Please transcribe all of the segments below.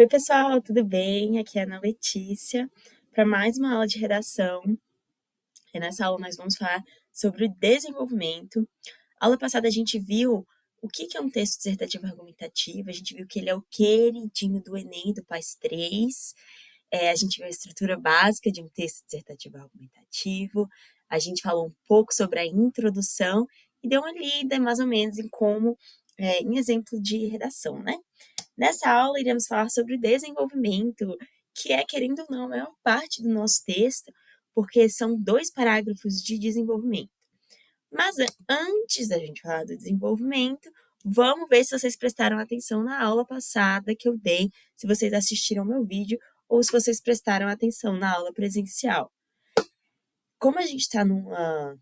Oi, pessoal, tudo bem? Aqui é a Ana Letícia para mais uma aula de redação. E nessa aula nós vamos falar sobre o desenvolvimento. Aula passada a gente viu o que é um texto dissertativo argumentativo, a gente viu que ele é o queridinho do Enem do PAS 3, a gente viu a estrutura básica de um texto dissertativo argumentativo, a gente falou um pouco sobre a introdução e deu uma lida mais ou menos em como, em exemplo de redação, né? Nessa aula, iremos falar sobre o desenvolvimento, que é, querendo ou não, a maior parte do nosso texto, porque são 2 parágrafos de desenvolvimento. Mas antes da gente falar do desenvolvimento, vamos ver se vocês prestaram atenção na aula passada que eu dei, se vocês assistiram meu vídeo ou se vocês prestaram atenção na aula presencial. Como a gente está numa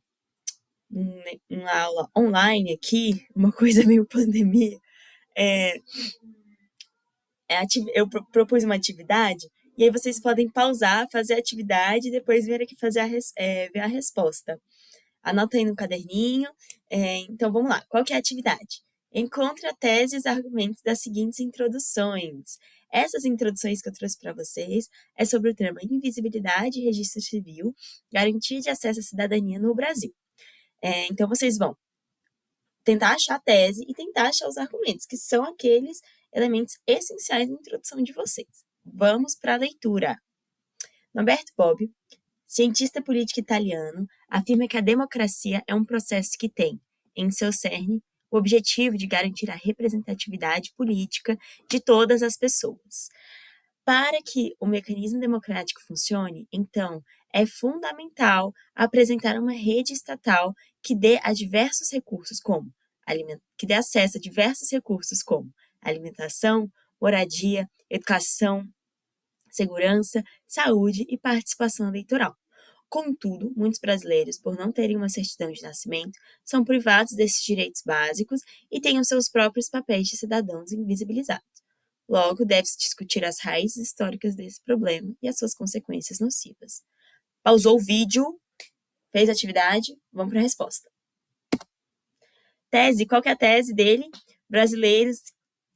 aula online aqui, uma coisa meio pandemia, eu propus uma atividade, e aí vocês podem pausar, fazer a atividade e depois vir aqui fazer ver a resposta. Anota aí no caderninho. Então, vamos lá. Qual que é a atividade? Encontre a tese e os argumentos das seguintes introduções. Essas introduções que eu trouxe para vocês é sobre o tema invisibilidade e registro civil, garantia de acesso à cidadania no Brasil. Então, vocês vão tentar achar a tese e tentar achar os argumentos, que são aqueles elementos essenciais na introdução de vocês. Vamos para a leitura. Norberto Bobbio, cientista político italiano, afirma que a democracia é um processo que tem, em seu cerne, o objetivo de garantir a representatividade política de todas as pessoas. Para que o mecanismo democrático funcione, então, é fundamental apresentar uma rede estatal que dê acesso a diversos recursos como alimentação, moradia, educação, segurança, saúde e participação eleitoral. Contudo, muitos brasileiros, por não terem uma certidão de nascimento, são privados desses direitos básicos e têm os seus próprios papéis de cidadãos invisibilizados. Logo, deve-se discutir as raízes históricas desse problema e as suas consequências nocivas. Pausou o vídeo, fez a atividade, vamos para a resposta. Tese, qual que é a tese dele? Brasileiros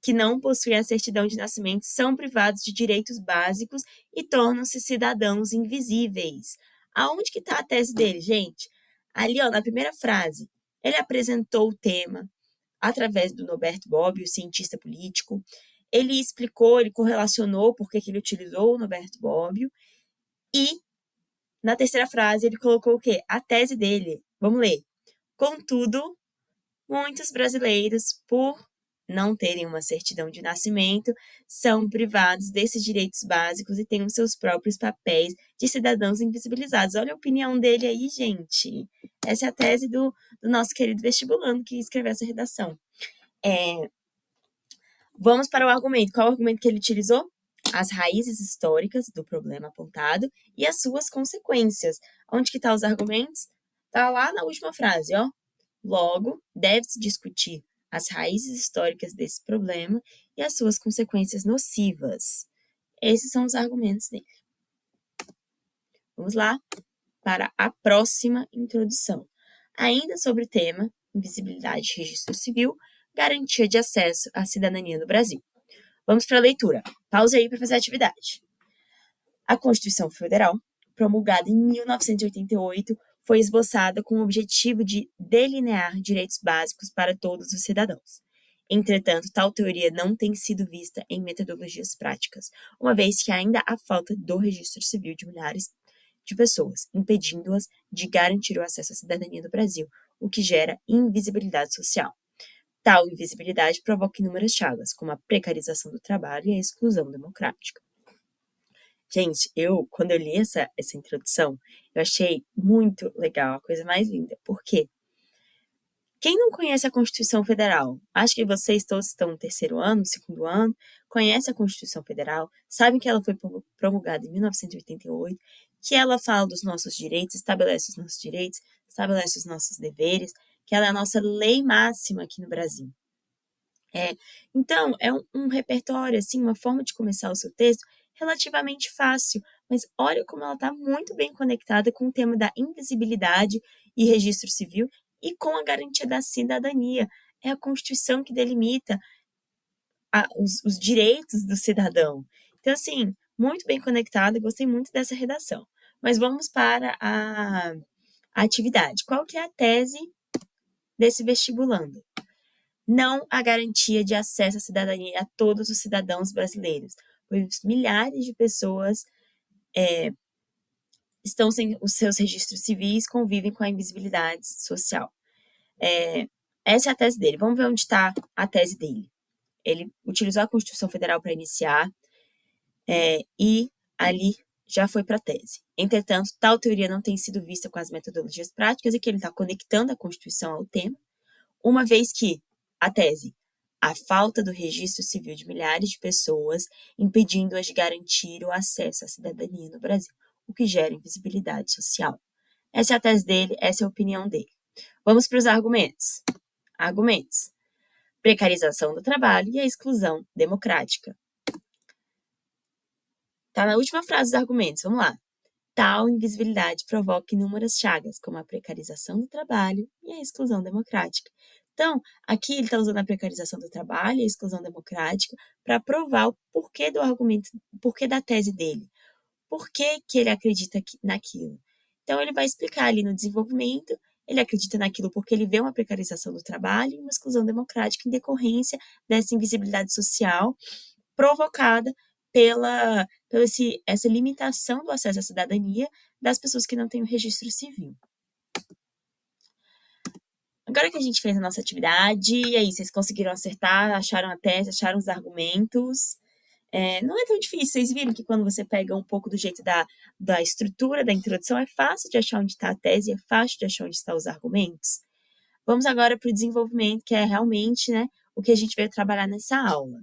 que não possuem a certidão de nascimento são privados de direitos básicos e tornam-se cidadãos invisíveis. Aonde que está a tese dele, gente? Ali, ó, na primeira frase, ele apresentou o tema através do Norberto Bobbio, cientista político. Ele explicou, ele correlacionou por que ele utilizou o Norberto Bobbio. E, na terceira frase, ele colocou o quê? A tese dele. Vamos ler. Contudo, muitos brasileiros, por não terem uma certidão de nascimento, são privados desses direitos básicos e têm os seus próprios papéis de cidadãos invisibilizados. Olha a opinião dele aí, gente. Essa é a tese do nosso querido vestibulando que escreveu essa redação. Vamos para o argumento. Qual é o argumento que ele utilizou? As raízes históricas do problema apontado e as suas consequências. Onde que estão os argumentos? Está lá na última frase, ó. Logo, deve-se discutir as raízes históricas desse problema e as suas consequências nocivas. Esses são os argumentos dele. Vamos lá para a próxima introdução. Ainda sobre o tema invisibilidade e registro civil, garantia de acesso à cidadania no Brasil. Vamos para a leitura. Pausa aí para fazer a atividade. A Constituição Federal, promulgada em 1988, foi esboçada com o objetivo de delinear direitos básicos para todos os cidadãos. Entretanto, tal teoria não tem sido vista em metodologias práticas, uma vez que ainda há falta do registro civil de milhares de pessoas, impedindo-as de garantir o acesso à cidadania do Brasil, o que gera invisibilidade social. Tal invisibilidade provoca inúmeras chagas, como a precarização do trabalho e a exclusão democrática. Gente, quando eu li essa introdução, eu achei muito legal, a coisa mais linda. Por quê? Quem não conhece a Constituição Federal? Acho que vocês todos estão no terceiro ano, segundo ano, conhecem a Constituição Federal, sabem que ela foi promulgada em 1988, que ela fala dos nossos direitos, estabelece os nossos direitos, estabelece os nossos deveres, que ela é a nossa lei máxima aqui no Brasil. Então, é um repertório, assim, uma forma de começar o seu texto relativamente fácil, mas olha como ela está muito bem conectada com o tema da invisibilidade e registro civil e com a garantia da cidadania. É a Constituição que delimita os direitos do cidadão. Então, assim, muito bem conectado, gostei muito dessa redação. Mas vamos para a atividade. Qual que é a tese desse vestibulando? Não há garantia de acesso à cidadania a todos os cidadãos brasileiros, pois milhares de pessoas estão sem os seus registros civis, convivem com a invisibilidade social. Essa é a tese dele. Vamos ver onde está a tese dele. Ele utilizou a Constituição Federal para iniciar e ali já foi para a tese. Entretanto, tal teoria não tem sido vista com as metodologias práticas e que ele está conectando a Constituição ao tema, uma vez que a tese, a falta do registro civil de milhares de pessoas, impedindo-as de garantir o acesso à cidadania no Brasil, o que gera invisibilidade social. Essa é a tese dele, essa é a opinião dele. Vamos para os argumentos. Argumentos. Precarização do trabalho e a exclusão democrática. Está na última frase dos argumentos, vamos lá. Tal invisibilidade provoca inúmeras chagas, como a precarização do trabalho e a exclusão democrática. Então, aqui ele está usando a precarização do trabalho e a exclusão democrática para provar o porquê do argumento, o porquê da tese dele. Por que que ele acredita naquilo? Então, ele vai explicar ali no desenvolvimento, ele acredita naquilo porque ele vê uma precarização do trabalho e uma exclusão democrática em decorrência dessa invisibilidade social provocada pela essa limitação do acesso à cidadania das pessoas que não têm o registro civil. Agora que a gente fez a nossa atividade, e aí, vocês conseguiram acertar, acharam a tese, acharam os argumentos? Não é tão difícil, vocês viram que quando você pega um pouco do jeito da estrutura, da introdução, é fácil de achar onde está a tese, é fácil de achar onde estão os argumentos. Vamos agora para o desenvolvimento, que é realmente, né, o que a gente veio trabalhar nessa aula.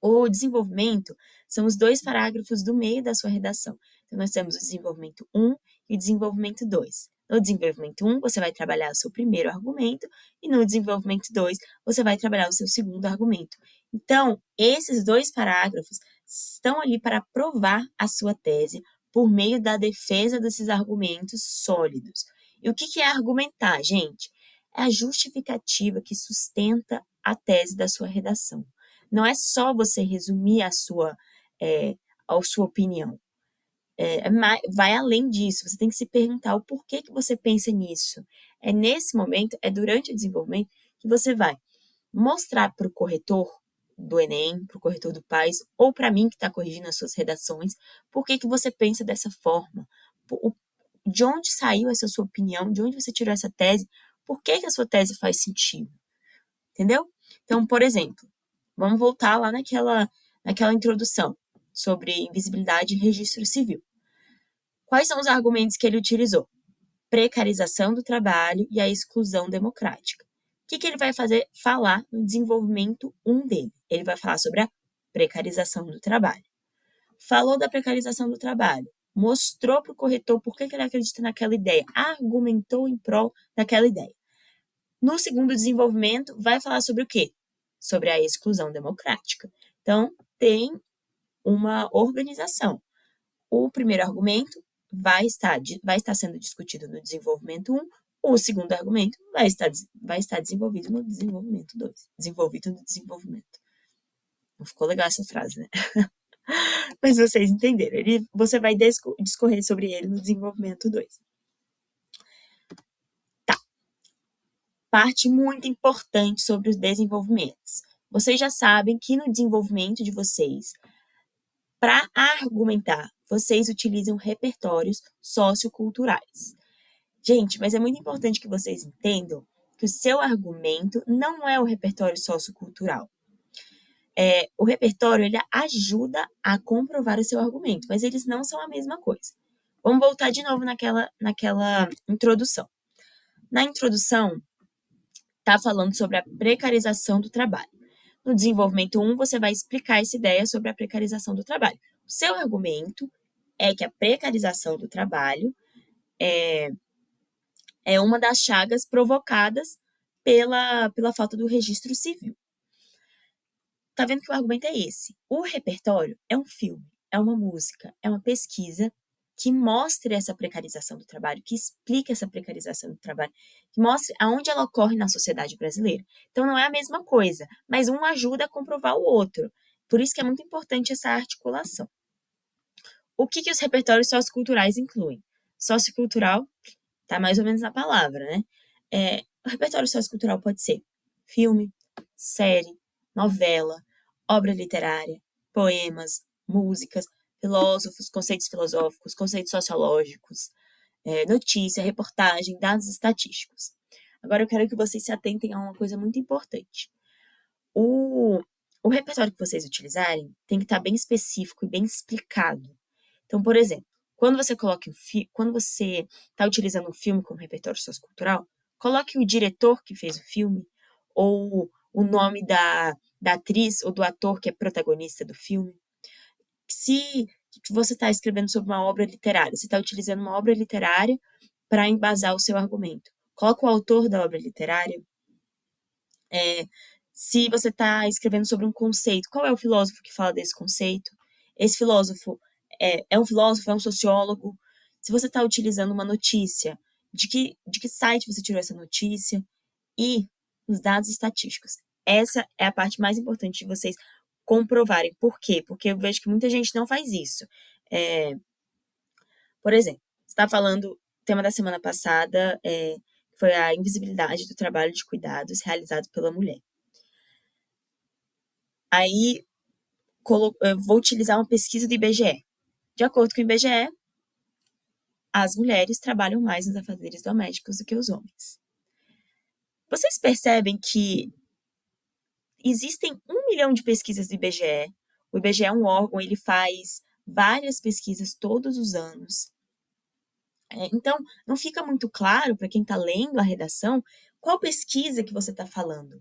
O desenvolvimento são os 2 parágrafos do meio da sua redação. Então, nós temos o desenvolvimento 1 e o desenvolvimento 2. No desenvolvimento 1, você vai trabalhar o seu primeiro argumento, e no desenvolvimento 2, você vai trabalhar o seu segundo argumento. Então, esses 2 parágrafos estão ali para provar a sua tese por meio da defesa desses argumentos sólidos. E o que é argumentar, gente? É a justificativa que sustenta a tese da sua redação. Não é só você resumir a sua opinião. Vai além disso, você tem que se perguntar o porquê que você pensa nisso. É nesse momento, é durante o desenvolvimento, que você vai mostrar para o corretor do Enem, para o corretor do PAS, ou para mim que está corrigindo as suas redações, por que que você pensa dessa forma. De onde saiu essa sua opinião, de onde você tirou essa tese, por que que a sua tese faz sentido. Entendeu? Então, por exemplo, vamos voltar lá naquela introdução sobre invisibilidade e registro civil. Quais são os argumentos que ele utilizou? Precarização do trabalho e a exclusão democrática. O que ele vai falar no desenvolvimento 1 dele? Ele vai falar sobre a precarização do trabalho. Falou da precarização do trabalho, mostrou para o corretor por que ele acredita naquela ideia, argumentou em prol daquela ideia. No segundo desenvolvimento, vai falar sobre o quê? Sobre a exclusão democrática. Então, tem uma organização. O primeiro argumento vai estar sendo discutido no desenvolvimento 1, o segundo argumento vai estar desenvolvido no desenvolvimento 2. Desenvolvido no desenvolvimento. Não ficou legal essa frase, né? Mas vocês entenderam. Você vai discorrer sobre ele no desenvolvimento 2. Parte muito importante sobre os desenvolvimentos. Vocês já sabem que no desenvolvimento de vocês, para argumentar, vocês utilizam repertórios socioculturais. Gente, mas é muito importante que vocês entendam que o seu argumento não é o repertório sociocultural. O repertório, ele ajuda a comprovar o seu argumento, mas eles não são a mesma coisa. Vamos voltar de novo naquela introdução. Na introdução, está falando sobre a precarização do trabalho. No desenvolvimento 1, você vai explicar essa ideia sobre a precarização do trabalho. O seu argumento é que a precarização do trabalho é uma das chagas provocadas pela falta do registro civil. Tá vendo que o argumento é esse? O repertório é um filme, é uma música, é uma pesquisa que mostre essa precarização do trabalho, que explique essa precarização do trabalho, que mostre aonde ela ocorre na sociedade brasileira. Então, não é a mesma coisa, mas um ajuda a comprovar o outro. Por isso que é muito importante essa articulação. O que os repertórios socioculturais incluem? Sociocultural, tá mais ou menos na palavra, né? O repertório sociocultural pode ser filme, série, novela, obra literária, poemas, músicas, filósofos, conceitos filosóficos, conceitos sociológicos, notícia, reportagem, dados estatísticos. Agora eu quero que vocês se atentem a uma coisa muito importante. O repertório que vocês utilizarem tem que estar bem específico e bem explicado. Então, por exemplo, quando você está utilizando um filme como repertório sociocultural, coloque o diretor que fez o filme, ou o nome da atriz ou do ator que é protagonista do filme. Se você está escrevendo sobre uma obra literária, você está utilizando uma obra literária para embasar o seu argumento. Coloque o autor da obra literária. Se você está escrevendo sobre um conceito, qual é o filósofo que fala desse conceito? Esse filósofo é um filósofo, é um sociólogo? Se você está utilizando uma notícia, de que site você tirou essa notícia? E os dados estatísticos. Essa é a parte mais importante de vocês comprovarem. Por quê? Porque eu vejo que muita gente não faz isso. Por exemplo, você está falando, o tema da semana passada foi a invisibilidade do trabalho de cuidados realizado pela mulher. Aí, eu vou utilizar uma pesquisa do IBGE. De acordo com o IBGE, as mulheres trabalham mais nos afazeres domésticos do que os homens. Vocês percebem que existem 1 milhão de pesquisas do IBGE. O IBGE é um órgão, ele faz várias pesquisas todos os anos. Então, não fica muito claro para quem está lendo a redação qual pesquisa que você está falando.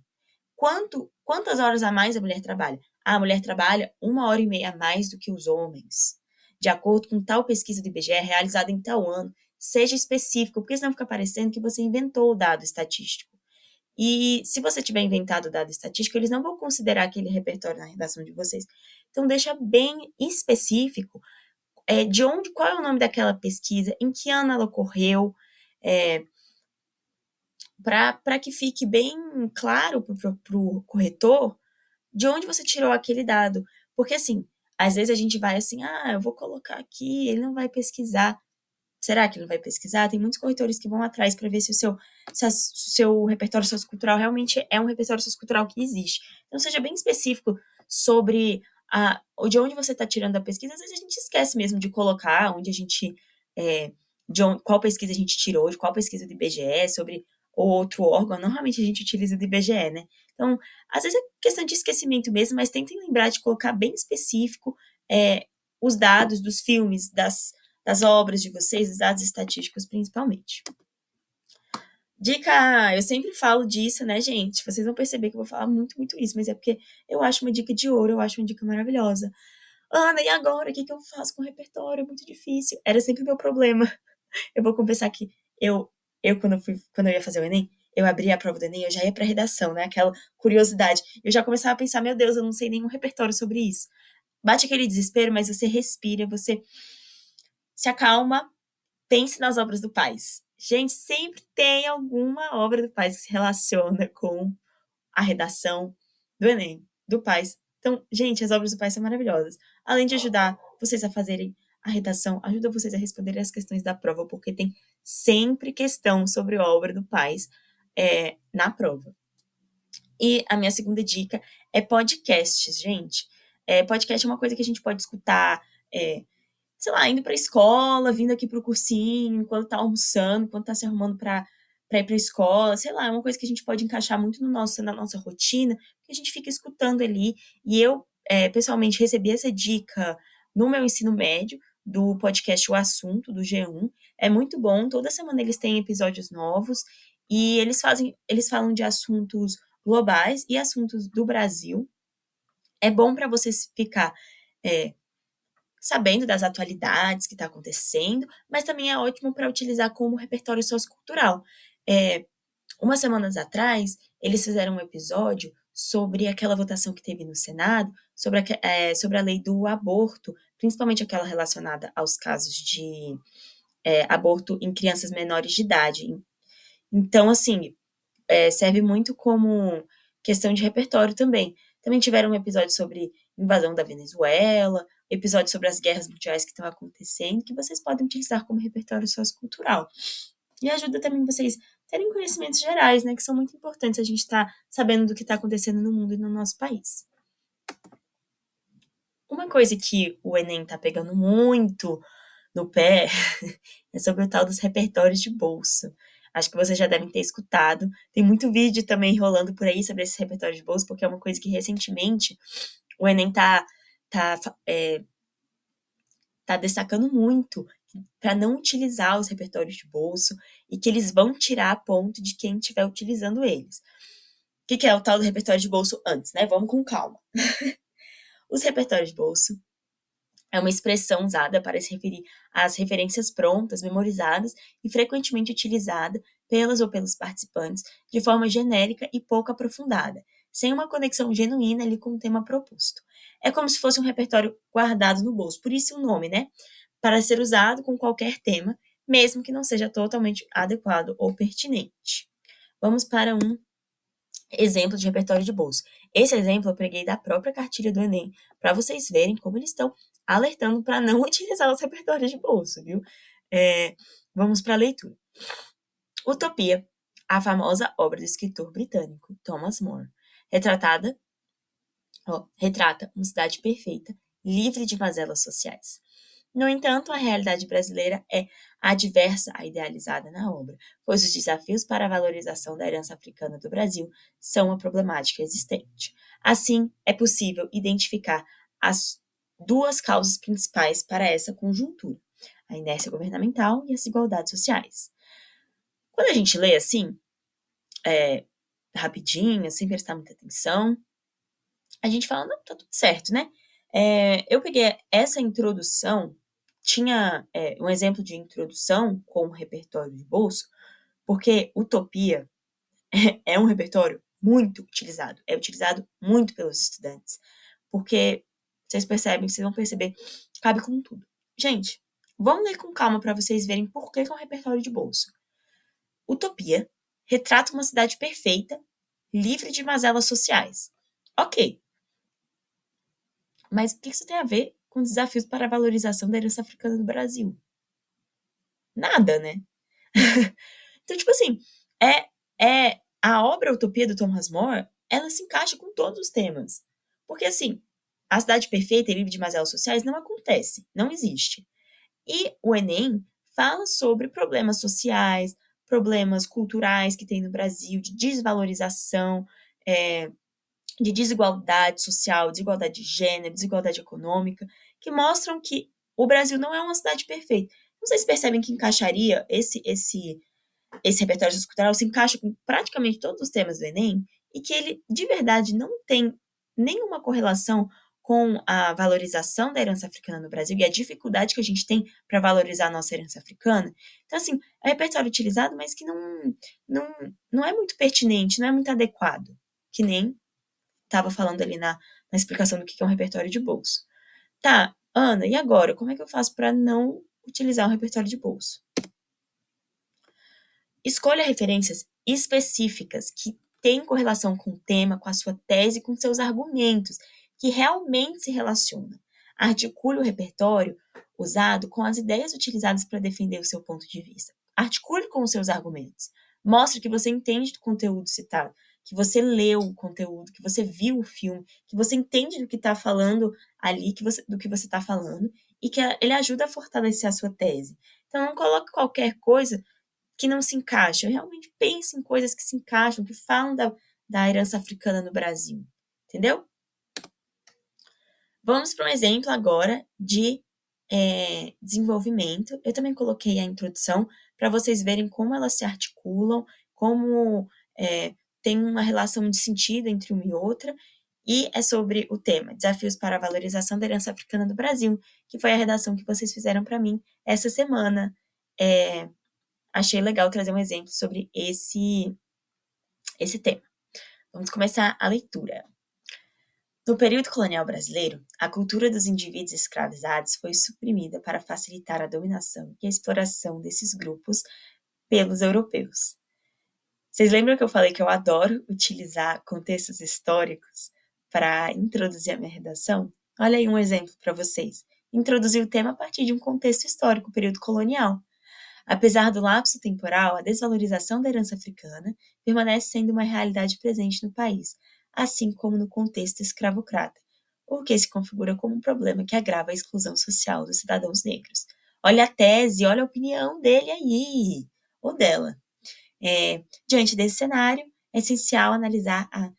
Quantas horas a mais a mulher trabalha? A mulher trabalha 1h30 a mais do que os homens. De acordo com tal pesquisa do IBGE, realizada em tal ano, seja específico, porque senão fica parecendo que você inventou o dado estatístico. E se você tiver inventado o dado estatístico, eles não vão considerar aquele repertório na redação de vocês. Então, deixa bem específico qual é o nome daquela pesquisa, em que ano ela ocorreu, para que fique bem claro para o corretor de onde você tirou aquele dado. Porque, assim, às vezes a gente vai assim, eu vou colocar aqui, ele não vai pesquisar. Será que ele não vai pesquisar? Tem muitos corretores que vão atrás para ver se o seu repertório sociocultural realmente é um repertório sociocultural que existe. Então, seja bem específico sobre de onde você está tirando a pesquisa. Às vezes a gente esquece mesmo de colocar onde a gente, qual pesquisa a gente tirou, de qual pesquisa do IBGE, sobre outro órgão. Normalmente a gente utiliza do IBGE, né? Então, às vezes é questão de esquecimento mesmo, mas tentem lembrar de colocar bem específico os dados dos filmes, das obras de vocês, os dados estatísticos principalmente. Dica, eu sempre falo disso, né, gente? Vocês vão perceber que eu vou falar muito, muito isso, mas é porque eu acho uma dica de ouro, eu acho uma dica maravilhosa. Ana, e agora? O que eu faço com o repertório? É muito difícil. Era sempre o meu problema. Eu vou confessar que quando eu ia fazer o Enem, eu abria a prova do Enem, eu já ia pra redação, né? Aquela curiosidade. Eu já começava a pensar, meu Deus, eu não sei nenhum repertório sobre isso. Bate aquele desespero, mas você respira, você se acalma, pense nas obras do Paes. Gente, sempre tem alguma obra do Paes que se relaciona com a redação do Enem, do Paes. Então, gente, as obras do Paes são maravilhosas. Além de ajudar vocês a fazerem a redação, ajuda vocês a responderem as questões da prova, porque tem sempre questão sobre a obra do Paes na prova. E a minha segunda dica é podcasts, gente. Podcast é uma coisa que a gente pode escutar, sei lá, indo para a escola, vindo aqui para o cursinho, enquanto tá almoçando, enquanto tá se arrumando para ir para a escola, sei lá, é uma coisa que a gente pode encaixar muito na nossa rotina, que a gente fica escutando ali. E eu, pessoalmente, recebi essa dica no meu ensino médio, do podcast O Assunto, do G1. É muito bom, toda semana eles têm episódios novos, e eles falam de assuntos globais e assuntos do Brasil. É bom para você ficar sabendo das atualidades que está acontecendo, mas também é ótimo para utilizar como repertório sociocultural. Umas semanas atrás, eles fizeram um episódio sobre aquela votação que teve no Senado, sobre a lei do aborto, principalmente aquela relacionada aos casos de aborto em crianças menores de idade. Então, assim, serve muito como questão de repertório também. Também tiveram um episódio sobre invasão da Venezuela, episódio sobre as guerras mundiais que estão acontecendo, que vocês podem utilizar como repertório sociocultural. E ajuda também vocês terem conhecimentos gerais, né, que são muito importantes a gente estar sabendo do que está acontecendo no mundo e no nosso país. Uma coisa que o Enem está pegando muito no pé é sobre o tal dos repertórios de bolsa. Acho que vocês já devem ter escutado. Tem muito vídeo também rolando por aí sobre esse repertório de bolsa, porque é uma coisa que recentemente o Enem tá destacando muito para não utilizar os repertórios de bolso e que eles vão tirar a ponto de quem estiver utilizando eles. O que é o tal do repertório de bolso antes, né? Vamos com calma. Os repertórios de bolso é uma expressão usada para se referir às referências prontas, memorizadas e frequentemente utilizada pelas ou pelos participantes de forma genérica e pouco aprofundada, sem uma conexão genuína ali com o tema proposto. É como se fosse um repertório guardado no bolso, por isso o nome, né? Para ser usado com qualquer tema, mesmo que não seja totalmente adequado ou pertinente. Vamos para um exemplo de repertório de bolso. Esse exemplo eu peguei da própria cartilha do Enem, para vocês verem como eles estão alertando para não utilizar os repertórios de bolso, viu? Vamos para a leitura. Utopia, a famosa obra do escritor britânico Thomas More, retrata uma cidade perfeita, livre de mazelas sociais. No entanto, a realidade brasileira é adversa à idealizada na obra, pois os desafios para a valorização da herança africana do Brasil são uma problemática existente. Assim, é possível identificar as duas causas principais para essa conjuntura: a inércia governamental e as desigualdades sociais. Quando a gente lê assim, rapidinho, sem prestar muita atenção, a gente fala, não, tá tudo certo, né? Eu peguei essa introdução, tinha um exemplo de introdução com o repertório de bolso, porque Utopia é um repertório muito utilizado, é utilizado muito pelos estudantes, porque vocês vão perceber, cabe com tudo. Gente, vamos ler com calma para vocês verem por que é um repertório de bolso. Utopia retrata uma cidade perfeita, livre de mazelas sociais. Ok, mas o que isso tem a ver com desafios para a valorização da herança africana do Brasil? Nada, né? Então, tipo assim, a obra Utopia do Thomas More, ela se encaixa com todos os temas. Porque, assim, a cidade perfeita e livre de mazelas sociais não acontece, não existe. E o Enem fala sobre problemas sociais, problemas culturais que tem no Brasil, de desvalorização, de desigualdade social, desigualdade de gênero, desigualdade econômica, que mostram que o Brasil não é uma cidade perfeita. Vocês percebem que encaixaria esse repertório sociocultural se encaixa com praticamente todos os temas do Enem e que ele, de verdade, não tem nenhuma correlação com a valorização da herança africana no Brasil e a dificuldade que a gente tem para valorizar a nossa herança africana. Então, assim, é um repertório utilizado, mas que não é muito pertinente, não é muito adequado, que nem estava falando ali na explicação do que é um repertório de bolso. Tá, Ana, e agora? Como é que eu faço para não utilizar um repertório de bolso? Escolha referências específicas que têm correlação com o tema, com a sua tese, com seus argumentos, que realmente se relacionam. Articule o repertório usado com as ideias utilizadas para defender o seu ponto de vista. Articule com os seus argumentos. Mostre que você entende do conteúdo citado, que você leu o conteúdo, que você viu o filme, que você entende do que está falando ali, do que você está falando, e que ele ajuda a fortalecer a sua tese. Então, não coloque qualquer coisa que não se encaixa. Realmente pense em coisas que se encaixam, que falam da herança africana no Brasil. Entendeu? Vamos para um exemplo agora de desenvolvimento. Eu também coloquei a introdução para vocês verem como elas se articulam, como tem uma relação de sentido entre uma e outra, e é sobre o tema Desafios para a Valorização da Herança Africana do Brasil, que foi a redação que vocês fizeram para mim essa semana. Achei legal trazer um exemplo sobre esse tema. Vamos começar a leitura. No período colonial brasileiro, a cultura dos indivíduos escravizados foi suprimida para facilitar a dominação e a exploração desses grupos pelos europeus. Vocês lembram que eu falei que eu adoro utilizar contextos históricos para introduzir a minha redação? Olha aí um exemplo para vocês. Introduzir o tema a partir de um contexto histórico, período colonial. Apesar do lapso temporal, a desvalorização da herança africana permanece sendo uma realidade presente no país, assim como no contexto escravocrata, o que se configura como um problema que agrava a exclusão social dos cidadãos negros. Olha a tese, olha a opinião dele aí, ou dela. Diante desse cenário, é essencial analisar a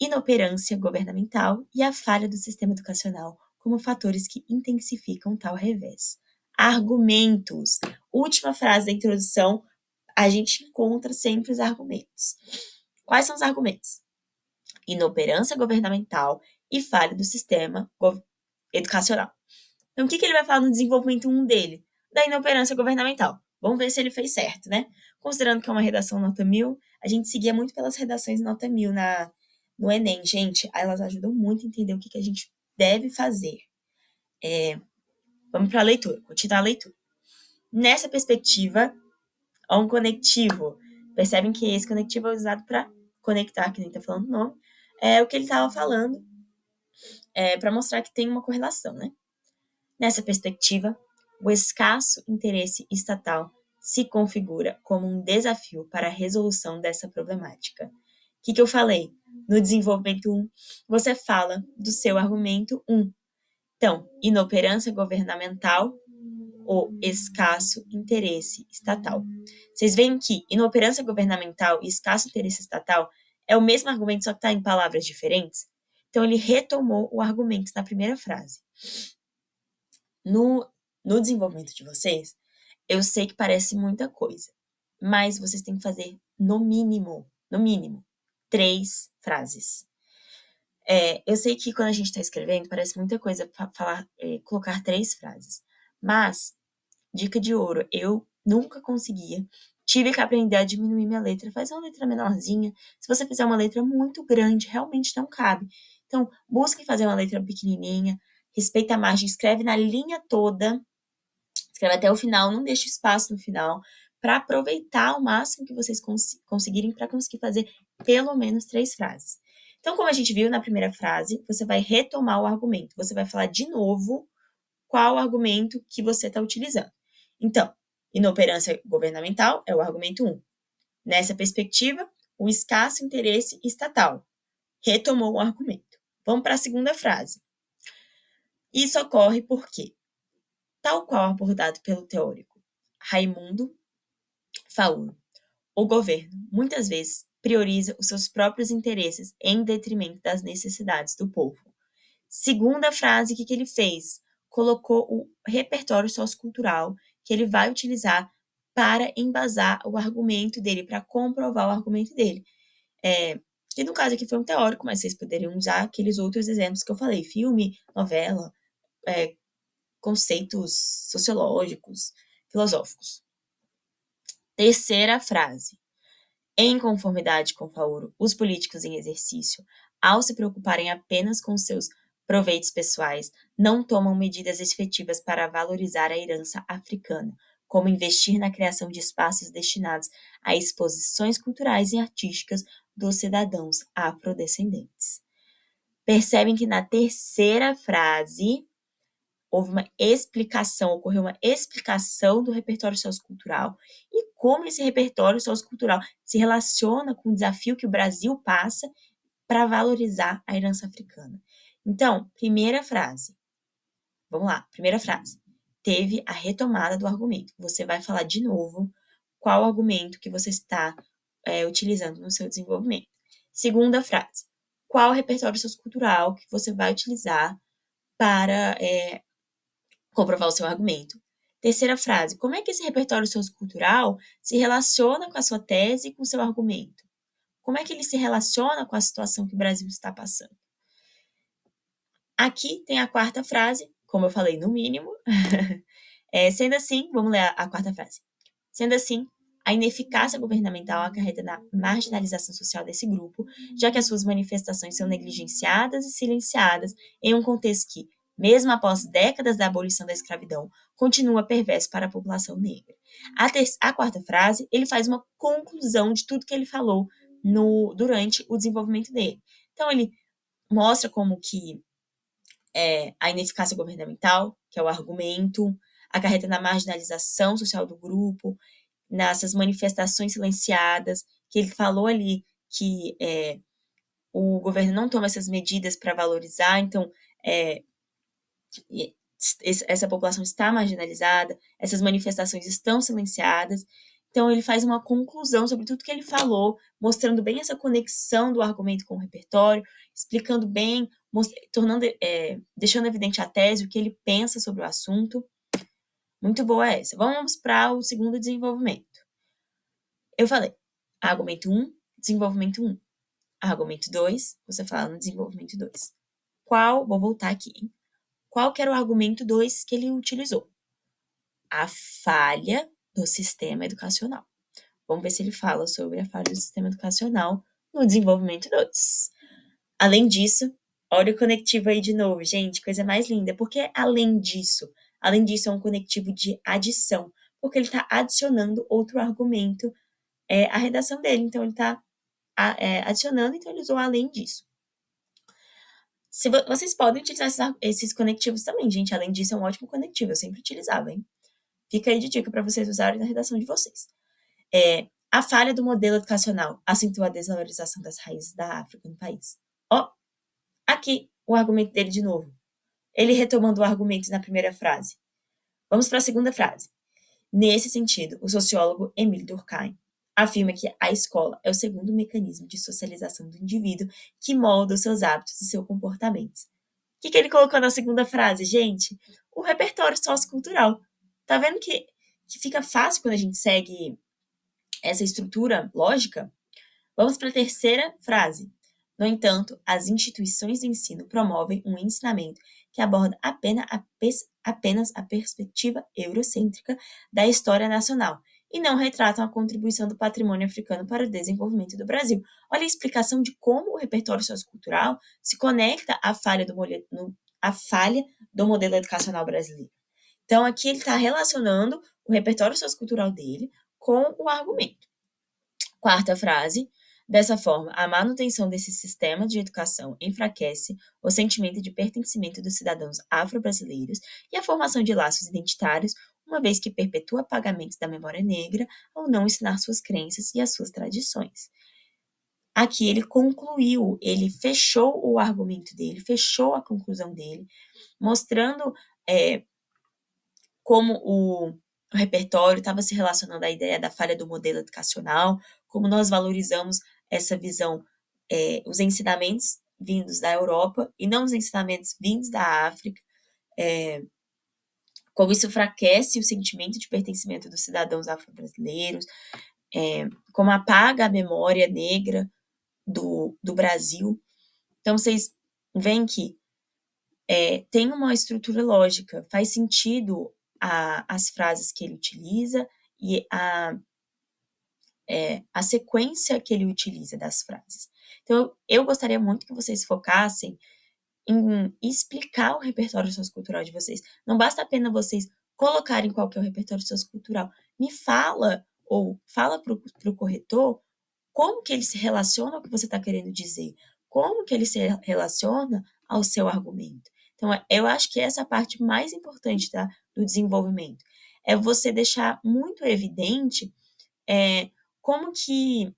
inoperância governamental e a falha do sistema educacional como fatores que intensificam tal revés. Argumentos. Última frase da introdução, a gente encontra sempre os argumentos. Quais são os argumentos? Inoperância governamental e falha do sistema educacional. Então, o que ele vai falar no desenvolvimento 1 dele? Da inoperância governamental. Vamos ver se ele fez certo, né? Considerando que é uma redação nota 1000, a gente seguia muito pelas redações nota 1000 no Enem. Gente, elas ajudam muito a entender o que a gente deve fazer. Vamos para a leitura, continuar a leitura. Nessa perspectiva, há um conectivo. Percebem que esse conectivo é usado para conectar, que nem está falando o nome, o que ele estava falando, para mostrar que tem uma correlação, né? Nessa perspectiva, o escasso interesse estatal se configura como um desafio para a resolução dessa problemática. O que eu falei? No desenvolvimento 1, você fala do seu argumento 1. Então, inoperância governamental ou escasso interesse estatal. Vocês veem que inoperância governamental e escasso interesse estatal é o mesmo argumento, só que está em palavras diferentes? Então, ele retomou o argumento na primeira frase. No desenvolvimento de vocês, eu sei que parece muita coisa, mas vocês têm que fazer no mínimo, 3 frases. Eu sei que quando a gente está escrevendo, parece muita coisa colocar 3 frases, mas, dica de ouro, eu nunca conseguia, tive que aprender a diminuir minha letra, faz uma letra menorzinha, se você fizer uma letra muito grande, realmente não cabe. Então, busque fazer uma letra pequenininha, respeita a margem, escreve na linha toda, escreve até o final, não deixe espaço no final, para aproveitar o máximo que vocês conseguirem para conseguir fazer pelo menos 3 frases. Então, como a gente viu na primeira frase, você vai retomar o argumento, você vai falar de novo qual argumento que você está utilizando. Então, inoperância governamental é o argumento 1. Nessa perspectiva, o escasso interesse estatal. Retomou o argumento. Vamos para a segunda frase. Isso ocorre porque, tal qual abordado pelo teórico Raimundo Fauro, o governo, muitas vezes, prioriza os seus próprios interesses em detrimento das necessidades do povo. Segunda frase, o que ele fez? Colocou o repertório sociocultural que ele vai utilizar para embasar o argumento dele, para comprovar o argumento dele. Que no caso aqui foi um teórico, mas vocês poderiam usar aqueles outros exemplos que eu falei, filme, novela, conceitos sociológicos, filosóficos. Terceira frase. Em conformidade com Fauro, os políticos em exercício, ao se preocuparem apenas com seus proveitos pessoais, não tomam medidas efetivas para valorizar a herança africana, como investir na criação de espaços destinados a exposições culturais e artísticas dos cidadãos afrodescendentes. Percebem que na terceira frase ocorreu uma explicação do repertório sociocultural e como esse repertório sociocultural se relaciona com o desafio que o Brasil passa para valorizar a herança africana. Então, primeira frase. Vamos lá, primeira frase. Teve a retomada do argumento. Você vai falar de novo qual argumento que você está utilizando no seu desenvolvimento. Segunda frase. Qual repertório sociocultural que você vai utilizar para comprovar o seu argumento. Terceira frase. Como é que esse repertório sociocultural se relaciona com a sua tese e com o seu argumento? Como é que ele se relaciona com a situação que o Brasil está passando? Aqui tem a quarta frase, como eu falei, no mínimo. Sendo assim, vamos ler a quarta frase. Sendo assim, A ineficácia governamental acarreta na marginalização social desse grupo, já que as suas manifestações são negligenciadas e silenciadas em um contexto que, mesmo após décadas da abolição da escravidão, continua perverso para a população negra. A quarta frase, ele faz uma conclusão de tudo que ele falou durante o desenvolvimento dele. Então, ele mostra como que a ineficácia governamental, que é o argumento, acarreta na marginalização social do grupo, nessas manifestações silenciadas, que ele falou ali que o governo não toma essas medidas para valorizar, então essa população está marginalizada, essas manifestações estão silenciadas. Então, ele faz uma conclusão sobre tudo que ele falou, mostrando bem essa conexão do argumento com o repertório, explicando bem, deixando evidente a tese, o que ele pensa sobre o assunto. Muito boa essa. Vamos para o segundo desenvolvimento. Eu falei, argumento 1, desenvolvimento 1. Argumento 2, você fala no desenvolvimento 2. Vou voltar aqui, hein? Qual que era o argumento 2 que ele utilizou? A falha do sistema educacional. Vamos ver se ele fala sobre a falha do sistema educacional no desenvolvimento 2. Além disso, olha o conectivo aí de novo, gente, coisa mais linda. Porque além disso é um conectivo de adição, porque ele está adicionando outro argumento à redação dele. Então, ele está adicionando, então ele usou além disso. Vocês podem utilizar esses conectivos também, gente. Além disso, é um ótimo conectivo. Eu sempre utilizava, hein? Fica aí de dica para vocês usarem na redação de vocês. A falha do modelo educacional acentua a desvalorização das raízes da África no país. Aqui o argumento dele de novo. Ele retomando o argumento na primeira frase. Vamos para a segunda frase. Nesse sentido, o sociólogo Émile Durkheim afirma que a escola é o segundo mecanismo de socialização do indivíduo que molda os seus hábitos e seus comportamentos. O que ele colocou na segunda frase, gente? O repertório sociocultural. Tá vendo que fica fácil quando a gente segue essa estrutura lógica? Vamos para a terceira frase. No entanto, as instituições de ensino promovem um ensinamento que aborda apenas a perspectiva eurocêntrica da história nacional e não retratam a contribuição do patrimônio africano para o desenvolvimento do Brasil. Olha a explicação de como o repertório sociocultural se conecta à falha do modelo educacional brasileiro. Então, aqui ele está relacionando o repertório sociocultural dele com o argumento. Quarta frase. Dessa forma, a manutenção desse sistema de educação enfraquece o sentimento de pertencimento dos cidadãos afro-brasileiros e a formação de laços identitários, uma vez que perpetua apagamentos da memória negra ao não ensinar suas crenças e as suas tradições. Aqui ele concluiu, ele fechou o argumento dele, fechou a conclusão dele, mostrando como o repertório estava se relacionando à ideia da falha do modelo educacional, como nós valorizamos essa visão, os ensinamentos vindos da Europa e não os ensinamentos vindos da África, como isso enfraquece o sentimento de pertencimento dos cidadãos afro-brasileiros, como apaga a memória negra do Brasil. Então, vocês veem que tem uma estrutura lógica, faz sentido as frases que ele utiliza e a sequência que ele utiliza das frases. Então, eu gostaria muito que vocês focassem em explicar o repertório sociocultural de vocês. Não basta apenas vocês colocarem qual que é o repertório sociocultural. Me fala, ou fala para o corretor, como que ele se relaciona ao que você está querendo dizer, como que ele se relaciona ao seu argumento. Então, eu acho que essa é a parte mais importante do desenvolvimento. É você deixar muito evidente como que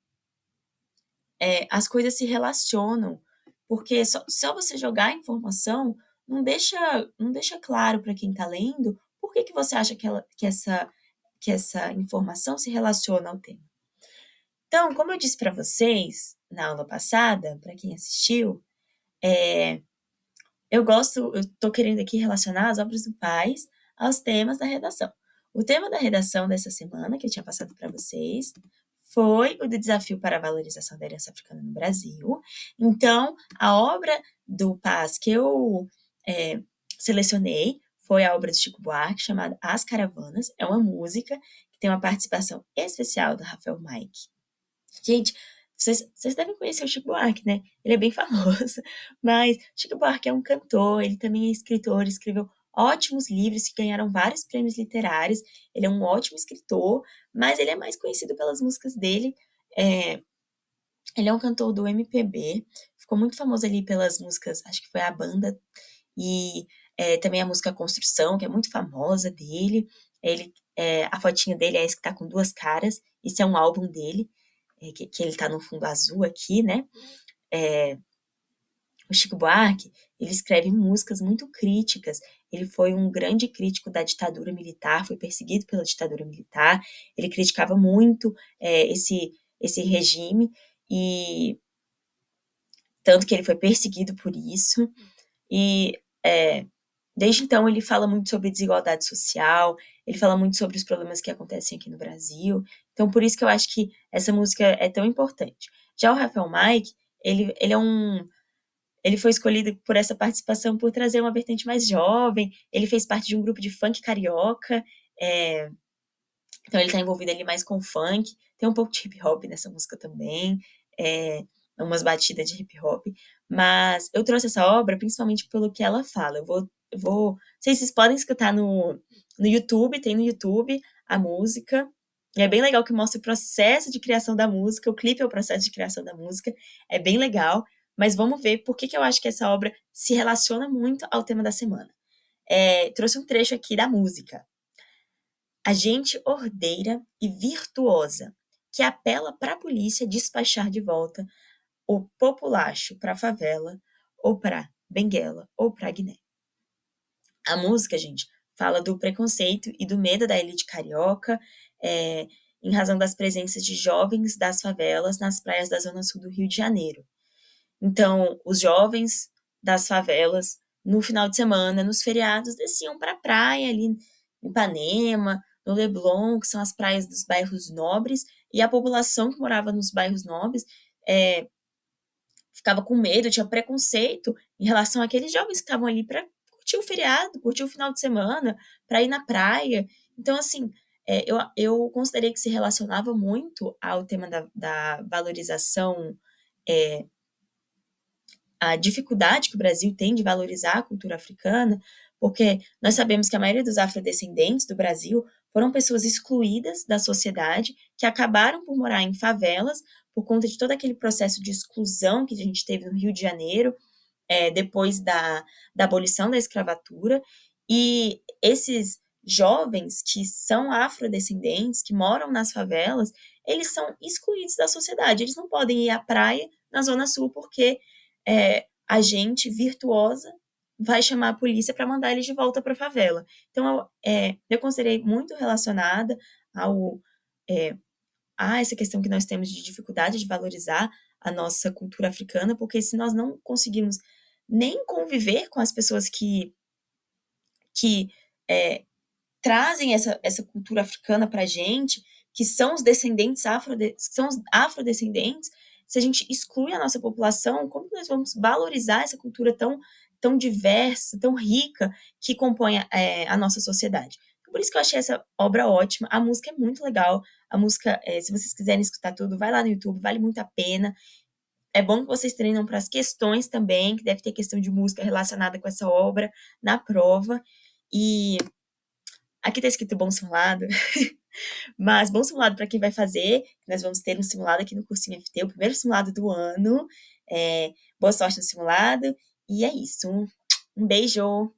as coisas se relacionam, porque só você jogar a informação não deixa claro para quem está lendo por que você acha que essa informação se relaciona ao tema. Então, como eu disse para vocês na aula passada, para quem assistiu, eu estou querendo aqui relacionar as obras do Paes aos temas da redação. O tema da redação dessa semana, que eu tinha passado para vocês, foi o do desafio para a valorização da herança africana no Brasil. Então, a obra do Paes que eu selecionei foi a obra do Chico Buarque, chamada As Caravanas. É uma música que tem uma participação especial do Rafael Mike. Gente, vocês devem conhecer o Chico Buarque, né? Ele é bem famoso, mas Chico Buarque é um cantor, ele também é escritor, escreveu ótimos livros que ganharam vários prêmios literários. Ele é um ótimo escritor, mas ele é mais conhecido pelas músicas dele. É, ele é um cantor do MPB, ficou muito famoso ali pelas músicas, acho que foi a banda, e também a música Construção, que é muito famosa dele. A fotinha dele é essa que tá com duas caras, isso é um álbum dele, que ele tá no fundo azul aqui, né? O Chico Buarque, ele escreve músicas muito críticas, ele foi um grande crítico da ditadura militar, foi perseguido pela ditadura militar, ele criticava muito esse regime, e tanto que ele foi perseguido por isso, e desde então ele fala muito sobre desigualdade social, ele fala muito sobre os problemas que acontecem aqui no Brasil, então por isso que eu acho que essa música é tão importante. Já o Rafael Mike, ele foi escolhido por essa participação por trazer uma vertente mais jovem, ele fez parte de um grupo de funk carioca, é, então ele está envolvido ali mais com funk, tem um pouco de hip hop nessa música também, é, umas batidas de hip hop, mas eu trouxe essa obra principalmente pelo que ela fala. Não sei se vocês podem escutar no YouTube, tem no YouTube a música, e é bem legal que mostra o processo de criação da música, o clipe é o processo de criação da música, é bem legal, mas vamos ver por que eu acho que essa obra se relaciona muito ao tema da semana. Trouxe um trecho aqui da música. A gente ordeira e virtuosa, que apela para a polícia despachar de volta o populacho para a favela, ou para Benguela, ou para Guiné. A música, gente, fala do preconceito e do medo da elite carioca, em razão das presenças de jovens das favelas nas praias da zona sul do Rio de Janeiro. Então, os jovens das favelas, no final de semana, nos feriados, desciam para a praia ali em Ipanema, no Leblon, que são as praias dos bairros nobres, e a população que morava nos bairros nobres ficava com medo, tinha preconceito em relação àqueles jovens que estavam ali para curtir o feriado, curtir o final de semana, para ir na praia. Então, assim, eu considerei que se relacionava muito ao tema da valorização, a dificuldade que o Brasil tem de valorizar a cultura africana, porque nós sabemos que a maioria dos afrodescendentes do Brasil foram pessoas excluídas da sociedade, que acabaram por morar em favelas, por conta de todo aquele processo de exclusão que a gente teve no Rio de Janeiro, depois da abolição da escravatura, e esses jovens que são afrodescendentes, que moram nas favelas, eles são excluídos da sociedade, eles não podem ir à praia na Zona Sul, porque a gente virtuosa vai chamar a polícia para mandar eles de volta para a favela. Então, eu considerei muito relacionada a essa questão que nós temos de dificuldade de valorizar a nossa cultura africana, porque se nós não conseguimos nem conviver com as pessoas que trazem essa cultura africana para a gente, que são os descendentes são os afrodescendentes, se a gente exclui a nossa população, como que nós vamos valorizar essa cultura tão diversa, tão rica, que compõe a nossa sociedade? Por isso que eu achei essa obra ótima. A música é muito legal. A música, se vocês quiserem escutar tudo, vai lá no YouTube, vale muito a pena. É bom que vocês treinam para as questões também, que deve ter questão de música relacionada com essa obra na prova. E aqui está escrito bom simulado, mas bom simulado para quem vai fazer. Nós vamos ter um simulado aqui no Cursinho FT, o primeiro simulado do ano. Boa sorte no simulado. E é isso. Um beijo!